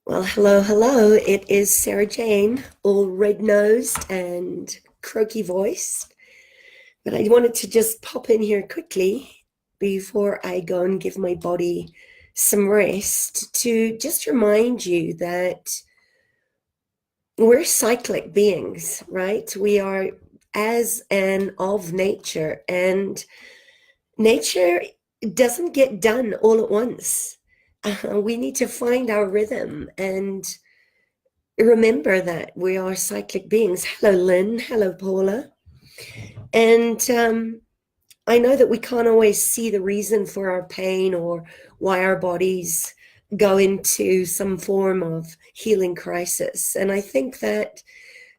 Well, hello, hello. It is Sarah Jane, all red-nosed and croaky voiced. But I wanted to just pop in here quickly before I go and give my body some rest to just remind you that we're cyclic beings, right? We are as and of nature, and nature doesn't get done all at once. We need to find our rhythm and remember that we are cyclic beings. Hello, Lynn. Hello, Paula. And I know that we can't always see the reason for our pain or why our bodies go into some form of healing crisis. And I think that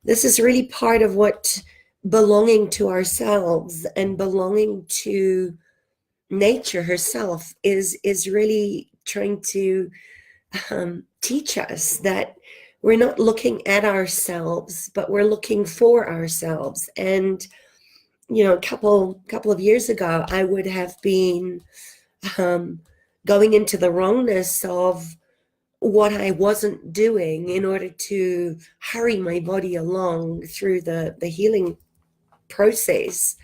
this is really part of what belonging to ourselves and belonging to nature herself is really trying to teach us that we're not looking at ourselves, but we're looking for ourselves. And a couple of years ago, I would have been um, going into the wrongness of what I wasn't doing in order to hurry my body along through the healing process,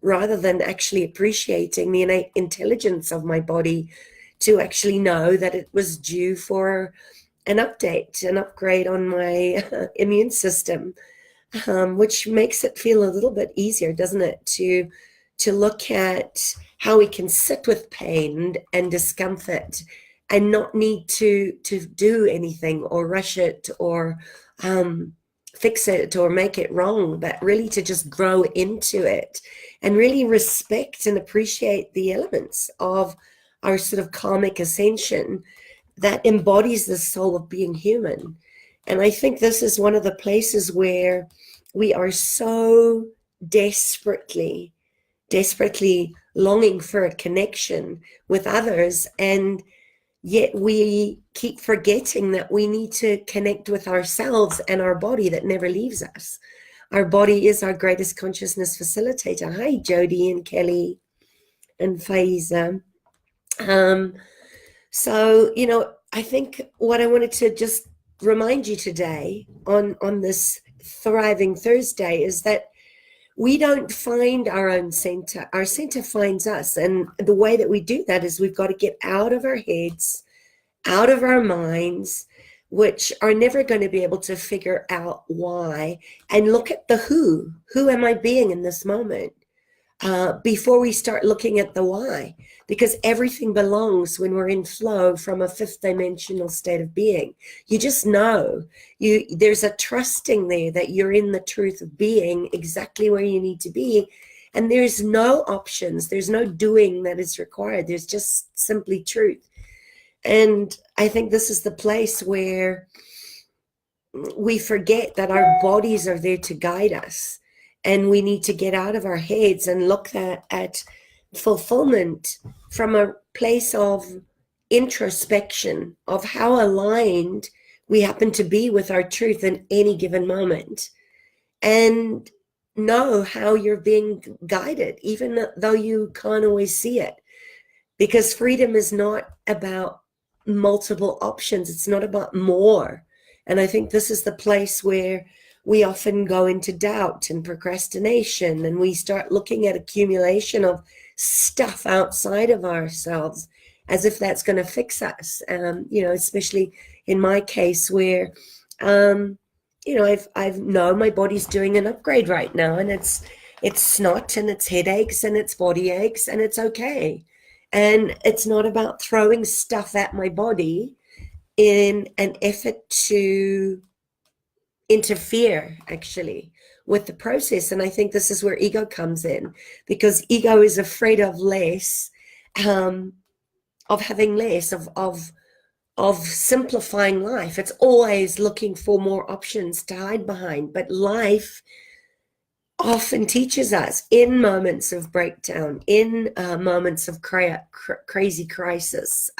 rather than actually appreciating the innate intelligence of my body to actually know that it was due for an update, an upgrade on my immune system, which makes it feel a little bit easier, doesn't it, to look at how we can sit with pain and discomfort and not need to do anything or rush it or fix it or make it wrong, but really to just grow into it and really respect and appreciate the elements of our sort of karmic ascension that embodies the soul of being human. And I think this is one of the places where we are so desperately, desperately longing for a connection with others. And yet we keep forgetting that we need to connect with ourselves and our body that never leaves us. Our body is our greatest consciousness facilitator. Hi, Jody and Kelly and Faiza. So, I think what I wanted to just remind you today on this Thriving Thursday is that we don't find our own center. Our center finds us. And the way that we do that is we've got to get out of our heads, out of our minds, which are never going to be able to figure out why, and look at the who. Who am I being in this moment? Before we start looking at the why, because everything belongs when we're in flow from a fifth dimensional state of being. You just know, there's a trusting there that you're in the truth of being exactly where you need to be, and there's no options, there's no doing that is required, there's just simply truth. And I think this is the place where we forget that our bodies are there to guide us. And we need to get out of our heads and look at fulfillment from a place of introspection of how aligned we happen to be with our truth in any given moment. And know how you're being guided, even though you can't always see it. Because freedom is not about multiple options, it's not about more. And I think this is the place where we often go into doubt and procrastination, and we start looking at accumulation of stuff outside of ourselves as if that's going to fix us. Especially in my case where, I've known my body's doing an upgrade right now, and it's snot and it's headaches and it's body aches, and it's okay. And it's not about throwing stuff at my body in an effort to interfere actually with the process. And I think this is where ego comes in, because ego is afraid of less, of having less, of simplifying life. It's always looking for more options to hide behind. But life often teaches us in moments of breakdown, in moments of crazy crisis,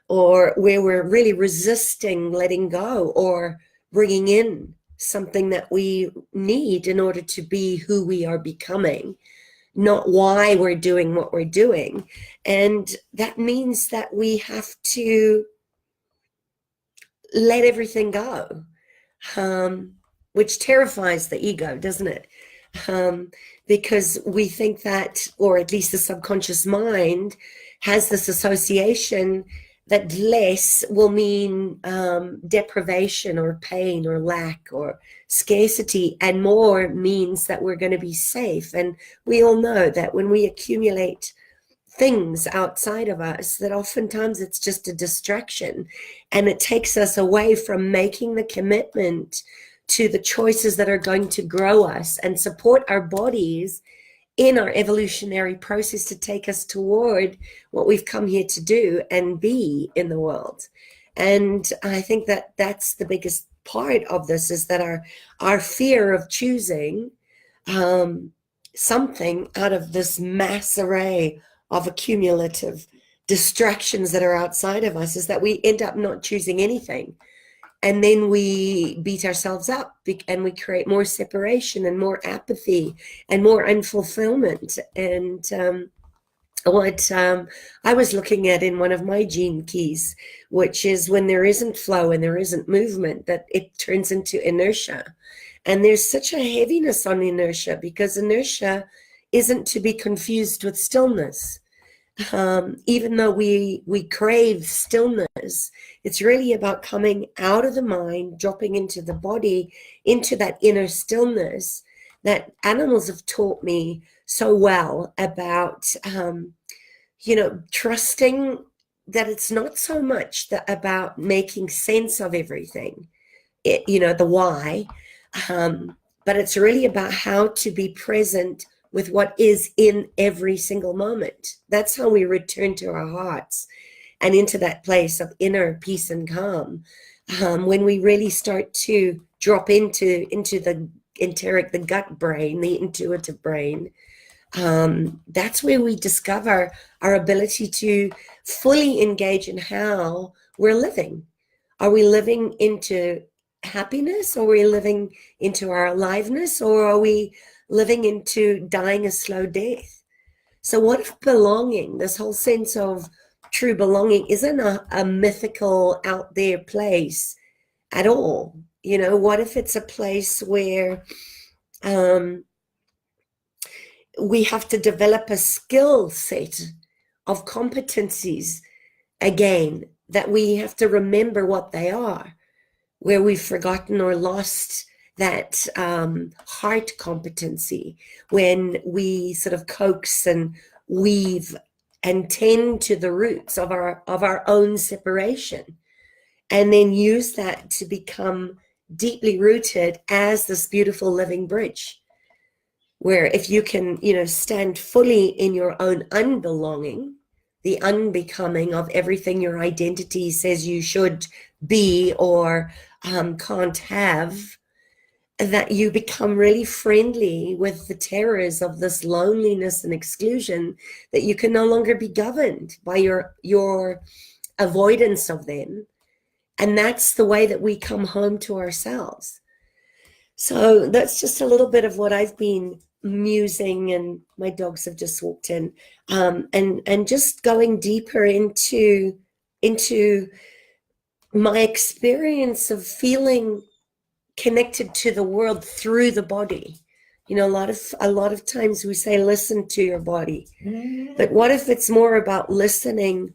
or where we're really resisting letting go or bringing in something that we need in order to be who we are becoming, not why we're doing what we're doing. And that means that we have to let everything go, which terrifies the ego, doesn't it? Because we think that, or at least the subconscious mind has this association that less will mean deprivation or pain or lack or scarcity, and more means that we're going to be safe. And we all know that when we accumulate things outside of us, that oftentimes it's just a distraction, and it takes us away from making the commitment to the choices that are going to grow us and support our bodies in our evolutionary process to take us toward what we've come here to do and be in the world. And I think that that's the biggest part of this, is that our fear of choosing something out of this mass array of accumulative distractions that are outside of us, is that we end up not choosing anything. And then we beat ourselves up, and we create more separation and more apathy and more unfulfillment. And what I was looking at in one of my gene keys, which is when there isn't flow and there isn't movement, that it turns into inertia. And there's such a heaviness on inertia, because inertia isn't to be confused with stillness. Even though we crave stillness, it's really about coming out of the mind, dropping into the body, into that inner stillness that animals have taught me so well about, trusting that it's not so much about making sense of everything, the why, but it's really about how to be present with what is in every single moment. That's how we return to our hearts and into that place of inner peace and calm. When we really start to drop into the enteric, the gut brain, the intuitive brain, that's where we discover our ability to fully engage in how we're living. Are we living into happiness? Or are we living into our aliveness? Or are we living into dying a slow death? So what if belonging, this whole sense of true belonging, isn't a mythical out there place at all? What if it's a place where we have to develop a skill set of competencies again, that we have to remember what they are, where we've forgotten or lost that heart competency, when we sort of coax and weave and tend to the roots of our own separation, and then use that to become deeply rooted as this beautiful living bridge, where if you can, stand fully in your own unbelonging, the unbecoming of everything your identity says you should be or can't have, that you become really friendly with the terrors of this loneliness and exclusion, that you can no longer be governed by your avoidance of them. And that's the way that we come home to ourselves. So that's just a little bit of what I've been musing, and my dogs have just walked in, and just going deeper into my experience of feeling connected to the world through the body. A lot of times we say listen to your body, but what if it's more about listening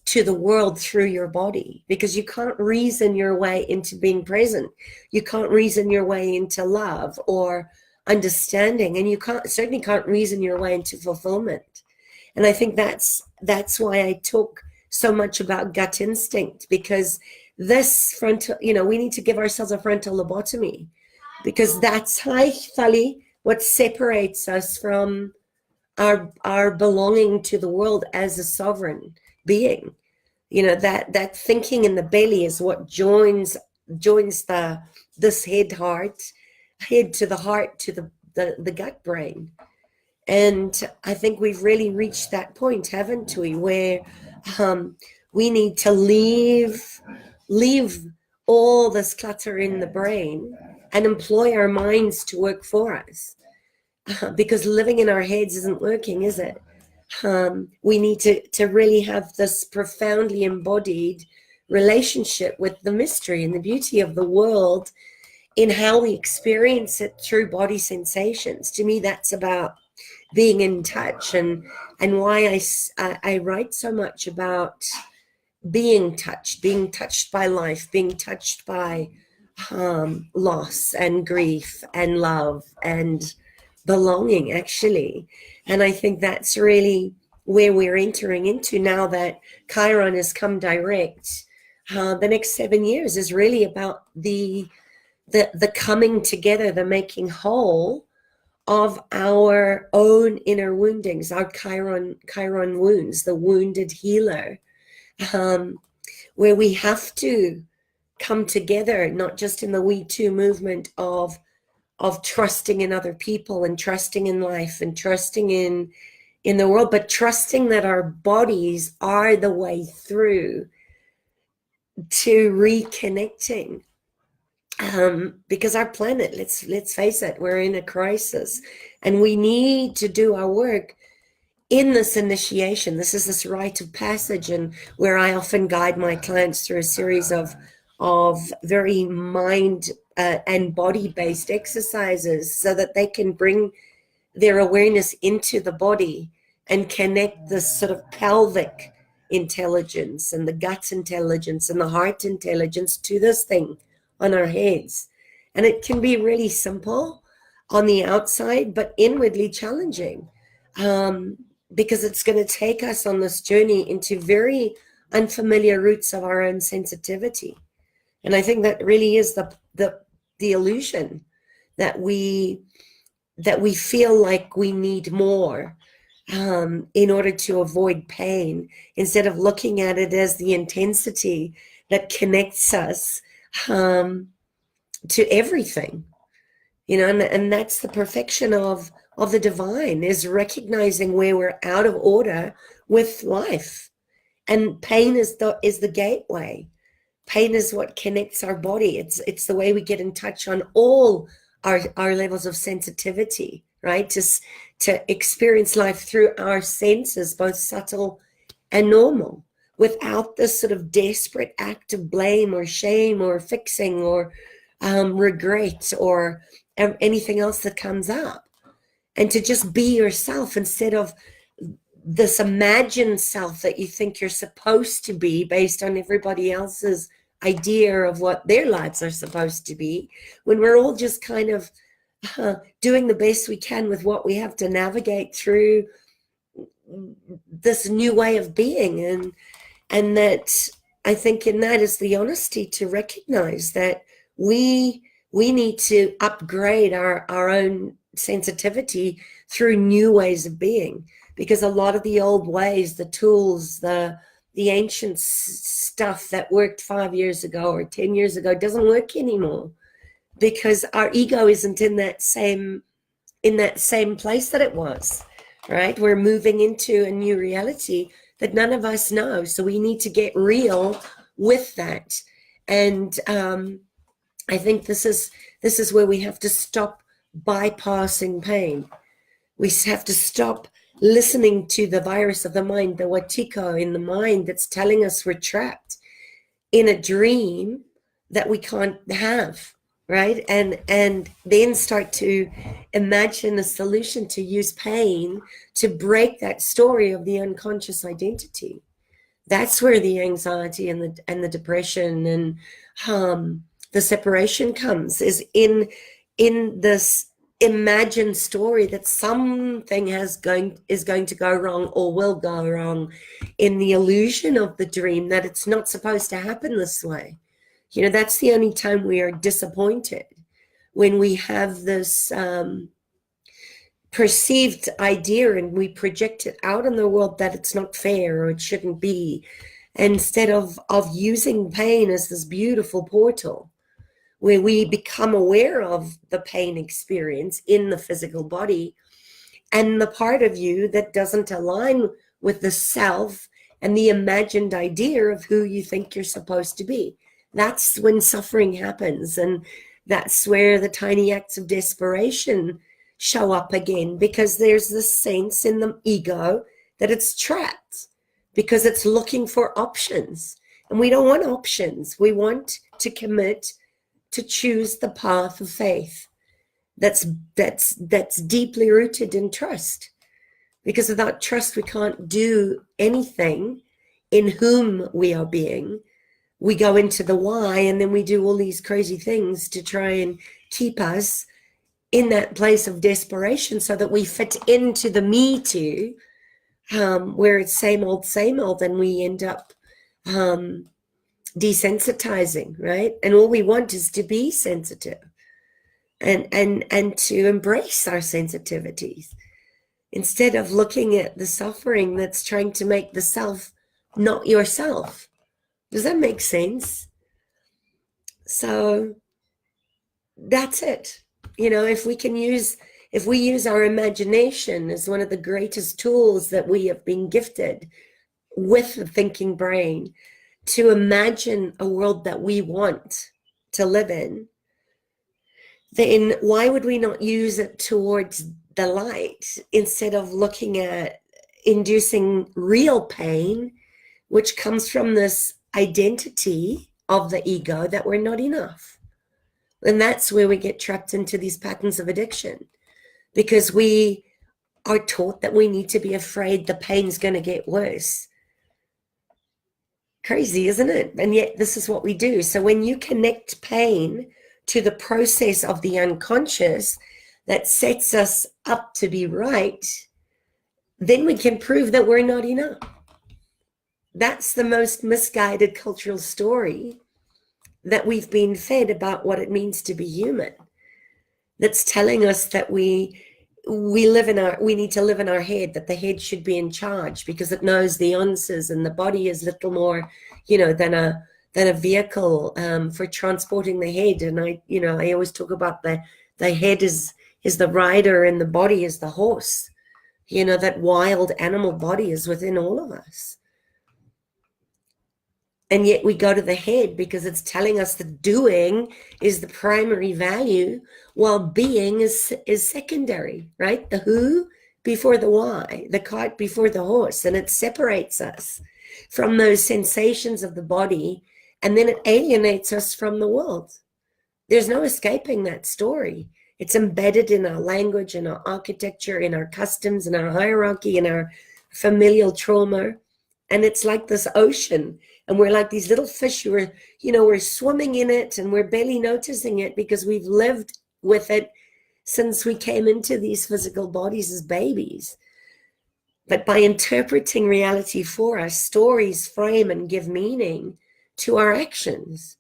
to the world through your body? Because you can't reason your way into being present. You can't reason your way into love or understanding, and you certainly can't reason your way into fulfillment. And I think that's why I talk so much about gut instinct, because this frontal, we need to give ourselves a frontal lobotomy, because that's what separates us from our belonging to the world as a sovereign being. That thinking in the belly is what joins this head to the heart, to the gut brain. And I think we've really reached that point, haven't we, where we need to leave all this clutter in the brain and employ our minds to work for us, because living in our heads isn't working, is it? We need to really have this profoundly embodied relationship with the mystery and the beauty of the world in how we experience it through body sensations. To me, that's about being in touch, and why I write so much about being touched by life, being touched by loss and grief and love and belonging, actually. And I think that's really where we're entering into now that Chiron has come direct. The next 7 years is really about the coming together, the making whole of our own inner woundings, our Chiron wounds, the wounded healer, where we have to come together, not just in the We Too movement of trusting in other people and trusting in life and trusting in the world, but trusting that our bodies are the way through to reconnecting. Because our planet, let's face it, we're in a crisis, and we need to do our work in this initiation. This is this rite of passage, and where I often guide my clients through a series of very mind and body-based exercises so that they can bring their awareness into the body and connect this sort of pelvic intelligence and the gut intelligence and the heart intelligence to this thing on our heads. And it can be really simple on the outside, but inwardly challenging, because it's going to take us on this journey into very unfamiliar roots of our own sensitivity. And I think that really is the illusion that we feel like we need more in order to avoid pain, instead of looking at it as the intensity that connects us to everything, and that's the perfection of the divine, is recognizing where we're out of order with life. And pain is the gateway. Pain is what connects our body. It's the way we get in touch on all our levels of sensitivity, right? To experience life through our senses, both subtle and normal, without this sort of desperate act of blame or shame or fixing or regret or anything else that comes up. And to just be yourself instead of this imagined self that you think you're supposed to be based on everybody else's idea of what their lives are supposed to be, when we're all just kind of doing the best we can with what we have to navigate through this new way of being. And that, I think in that is the honesty to recognize that we need to upgrade our own sensitivity through new ways of being, because a lot of the old ways, the tools, the ancient stuff that worked 5 years ago or 10 years ago doesn't work anymore, because our ego isn't in that same place that it was, right? We're moving into a new reality that none of us know. So we need to get real with that. And I think this is where we have to stop bypassing pain. We have to stop listening to the virus of the mind, the Watiko in the mind that's telling us we're trapped in a dream that we can't have, right? And then start to imagine a solution to use pain to break that story of the unconscious identity. That's where the anxiety and the depression and the separation comes, is in this imagined story that something is going to go wrong or will go wrong, in the illusion of the dream that it's not supposed to happen this way. That's the only time we are disappointed, when we have this perceived idea and we project it out in the world that it's not fair or it shouldn't be, instead of using pain as this beautiful portal where we become aware of the pain experience in the physical body and the part of you that doesn't align with the self and the imagined idea of who you think you're supposed to be. That's when suffering happens, and that's where the tiny acts of desperation show up again, because there's this sense in the ego that it's trapped because it's looking for options. And we don't want options. We want to commit to choose the path of faith that's deeply rooted in trust. Because without trust, we can't do anything in whom we are being. We go into the why, and then we do all these crazy things to try and keep us in that place of desperation so that we fit into the me too, where it's same old, and we end up desensitizing, right? And all we want is to be sensitive and to embrace our sensitivities instead of looking at the suffering that's trying to make the self not yourself. Does that make sense? So that's it. You know, if we use our imagination as one of the greatest tools that we have been gifted with the thinking brain to imagine a world that we want to live in, then why would we not use it towards the light instead of looking at inducing real pain, which comes from this identity of the ego that we're not enough? And that's where we get trapped into these patterns of addiction, because we are taught that we need to be afraid the pain's going to get worse. Crazy, isn't it? And yet this is what we do. So when you connect pain to the process of the unconscious that sets us up to be right, then we can prove that we're not enough. That's the most misguided cultural story that we've been fed about what it means to be human. That's telling us that we need to live in our head, that the head should be in charge because it knows the answers, and the body is little more, than a vehicle for transporting the head. And I always talk about the head is the rider and the body is the horse. That wild animal body is within all of us. And yet we go to the head because it's telling us that doing is the primary value, while being is secondary, right? The who before the why, the cart before the horse. And it separates us from those sensations of the body, and then it alienates us from the world. There's no escaping that story. It's embedded in our language, in our architecture, in our customs, in our hierarchy, in our familial trauma. And it's like this ocean, and we're like these little fish who are, we're swimming in it, and we're barely noticing it because we've lived with it since we came into these physical bodies as babies. But by interpreting reality for us, stories frame and give meaning to our actions.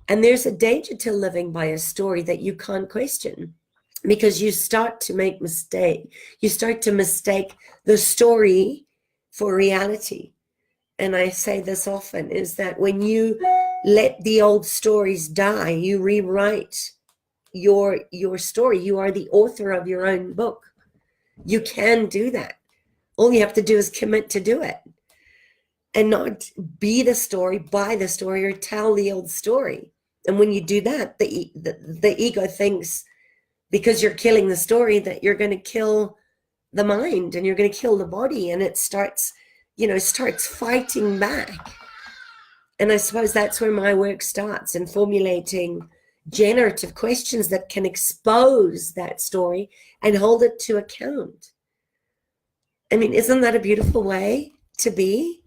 And there's a danger to living by a story that you can't question, because you start to make mistake. You start to mistake the story for reality. And I say this often, is that when you let the old stories die, you rewrite your story. You are the author of your own book. You can do that. All you have to do is commit to do it, and not be the story, buy the story, or tell the old story. And when you do that, the ego thinks, because you're killing the story, that you're going to kill the mind and you're going to kill the body, and it starts fighting back. And I suppose that's where my work starts, in formulating generative questions that can expose that story and hold it to account. I mean, isn't that a beautiful way to be?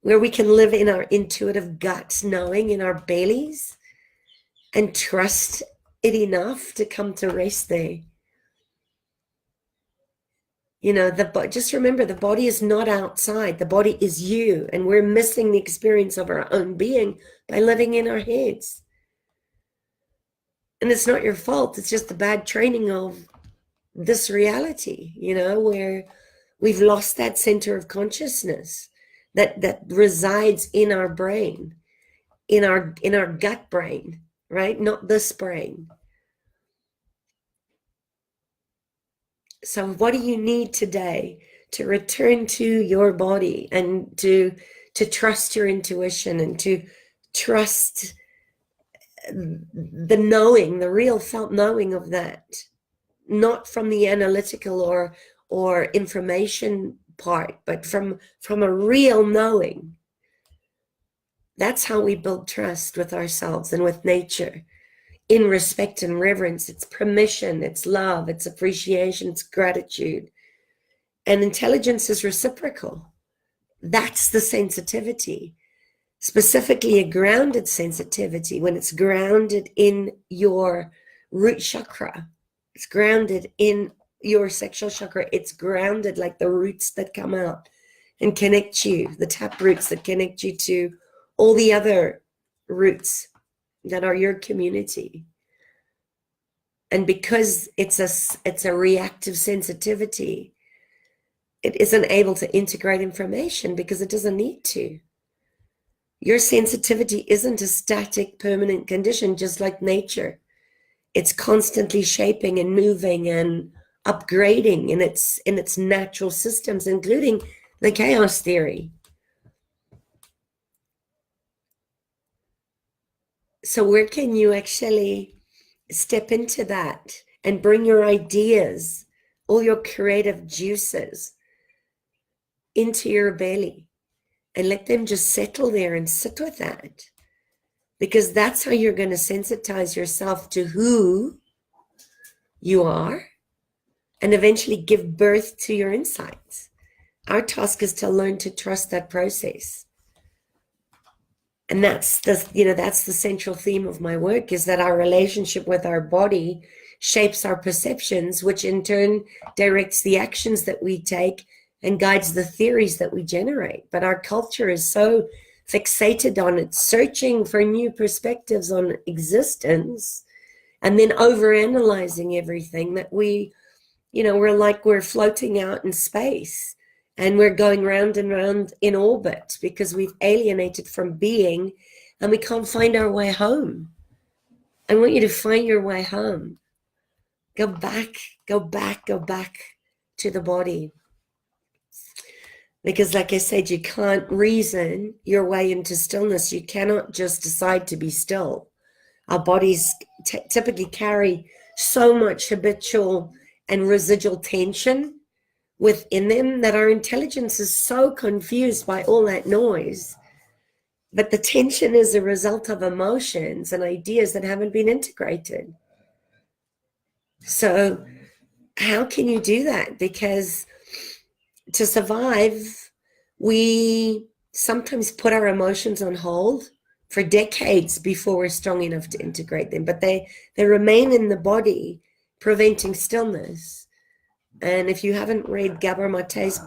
Where we can live in our intuitive gut knowing in our bellies and trust it enough to come to rest there. Just remember, the body is not outside. The body is you, and we're missing the experience of our own being by living in our heads. And it's not your fault. It's just the bad training of this reality, where we've lost that center of consciousness that resides in our brain, in our gut brain, right? Not this brain. So what do you need today to return to your body and to trust your intuition and to trust the knowing, the real felt knowing of that, not from the analytical or information part, but from a real knowing? That's how we build trust with ourselves and with nature. In respect and reverence, it's permission, it's love, it's appreciation, it's gratitude. And intelligence is reciprocal. That's the sensitivity. Specifically a grounded sensitivity, when it's grounded in your root chakra, it's grounded in your sexual chakra, it's grounded like the roots that come out and connect you, the tap roots that connect you to all the other roots that are your community. And because it's a reactive sensitivity, it isn't able to integrate information because it doesn't need to. Your sensitivity isn't a static, permanent condition, just like nature. It's constantly shaping and moving and upgrading in its natural systems, including the chaos theory. So where can you actually step into that and bring your ideas, all your creative juices into your belly and let them just settle there and sit with that? Because that's how you're going to sensitize yourself to who you are and eventually give birth to your insights. Our task is to learn to trust that process. And that's that's the central theme of my work, is that our relationship with our body shapes our perceptions, which in turn directs the actions that we take and guides the theories that we generate. But our culture is so fixated on it, searching for new perspectives on existence, and then overanalyzing everything, that we're floating out in space and we're going round and round in orbit because we've alienated from being and we can't find our way home. I want you to find your way home. Go back to the body. Because like I said, you can't reason your way into stillness. You cannot just decide to be still. Our bodies typically carry so much habitual and residual tension within them that our intelligence is so confused by all that noise. But the tension is a result of emotions and ideas that haven't been integrated. So how can you do that? Because to survive, we sometimes put our emotions on hold for decades before we're strong enough to integrate them, but they remain in the body, preventing stillness. And if you haven't read Gabor Mate's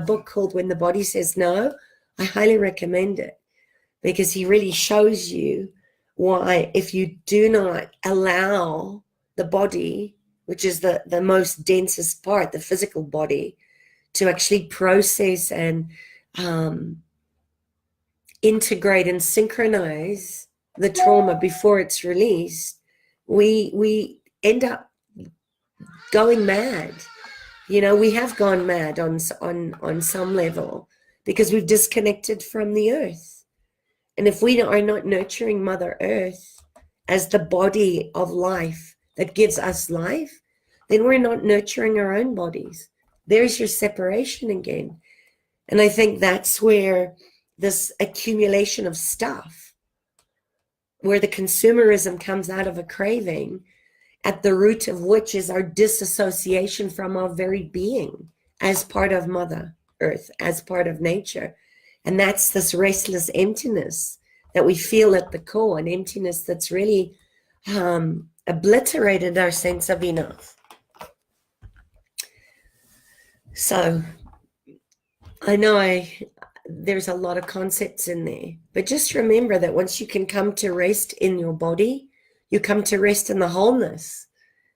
book called When the Body Says No, I highly recommend it, because he really shows you why, if you do not allow the body, which is the most densest part, the physical body, to actually process and integrate and synchronize the trauma before it's released, we end up going mad. We have gone mad on some level because we've disconnected from the earth. And if we are not nurturing Mother Earth as the body of life that gives us life, then we're not nurturing our own bodies. There's your separation again. And I think that's where this accumulation of stuff, where the consumerism comes out of a craving, at the root of which is our disassociation from our very being as part of Mother Earth, as part of nature. And that's this restless emptiness that we feel at the core, an emptiness that's really obliterated our sense of enough. So I know there's a lot of concepts in there, but just remember that once you can come to rest in your body, you come to rest in the wholeness.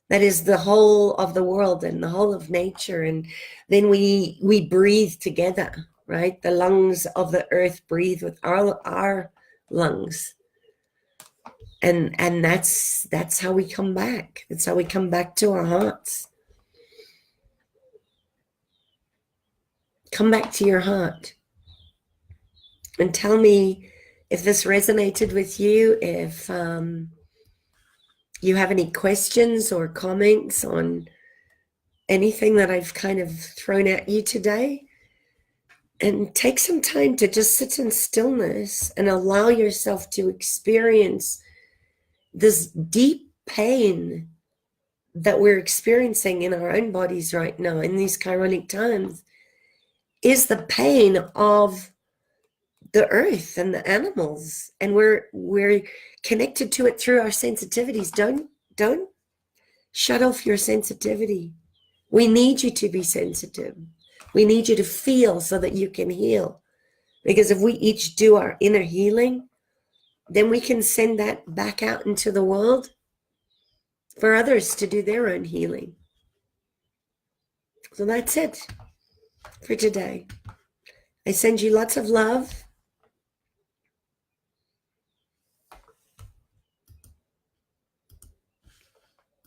That is the whole of the world and the whole of nature. And then we breathe together, right? The lungs of the earth breathe with our lungs. And that's how we come back. That's how we come back to our hearts. Come back to your heart and tell me if this resonated with you, if you have any questions or comments on anything that I've kind of thrown at you today. And take some time to just sit in stillness and allow yourself to experience this deep pain that we're experiencing in our own bodies right now in these chironic times is the pain of the earth and the animals, and we're connected to it through our sensitivities. Don't shut off your sensitivity. We need you to be sensitive. We need you to feel so that you can heal. Because if we each do our inner healing, then we can send that back out into the world for others to do their own healing. So that's it for today. I send you lots of love.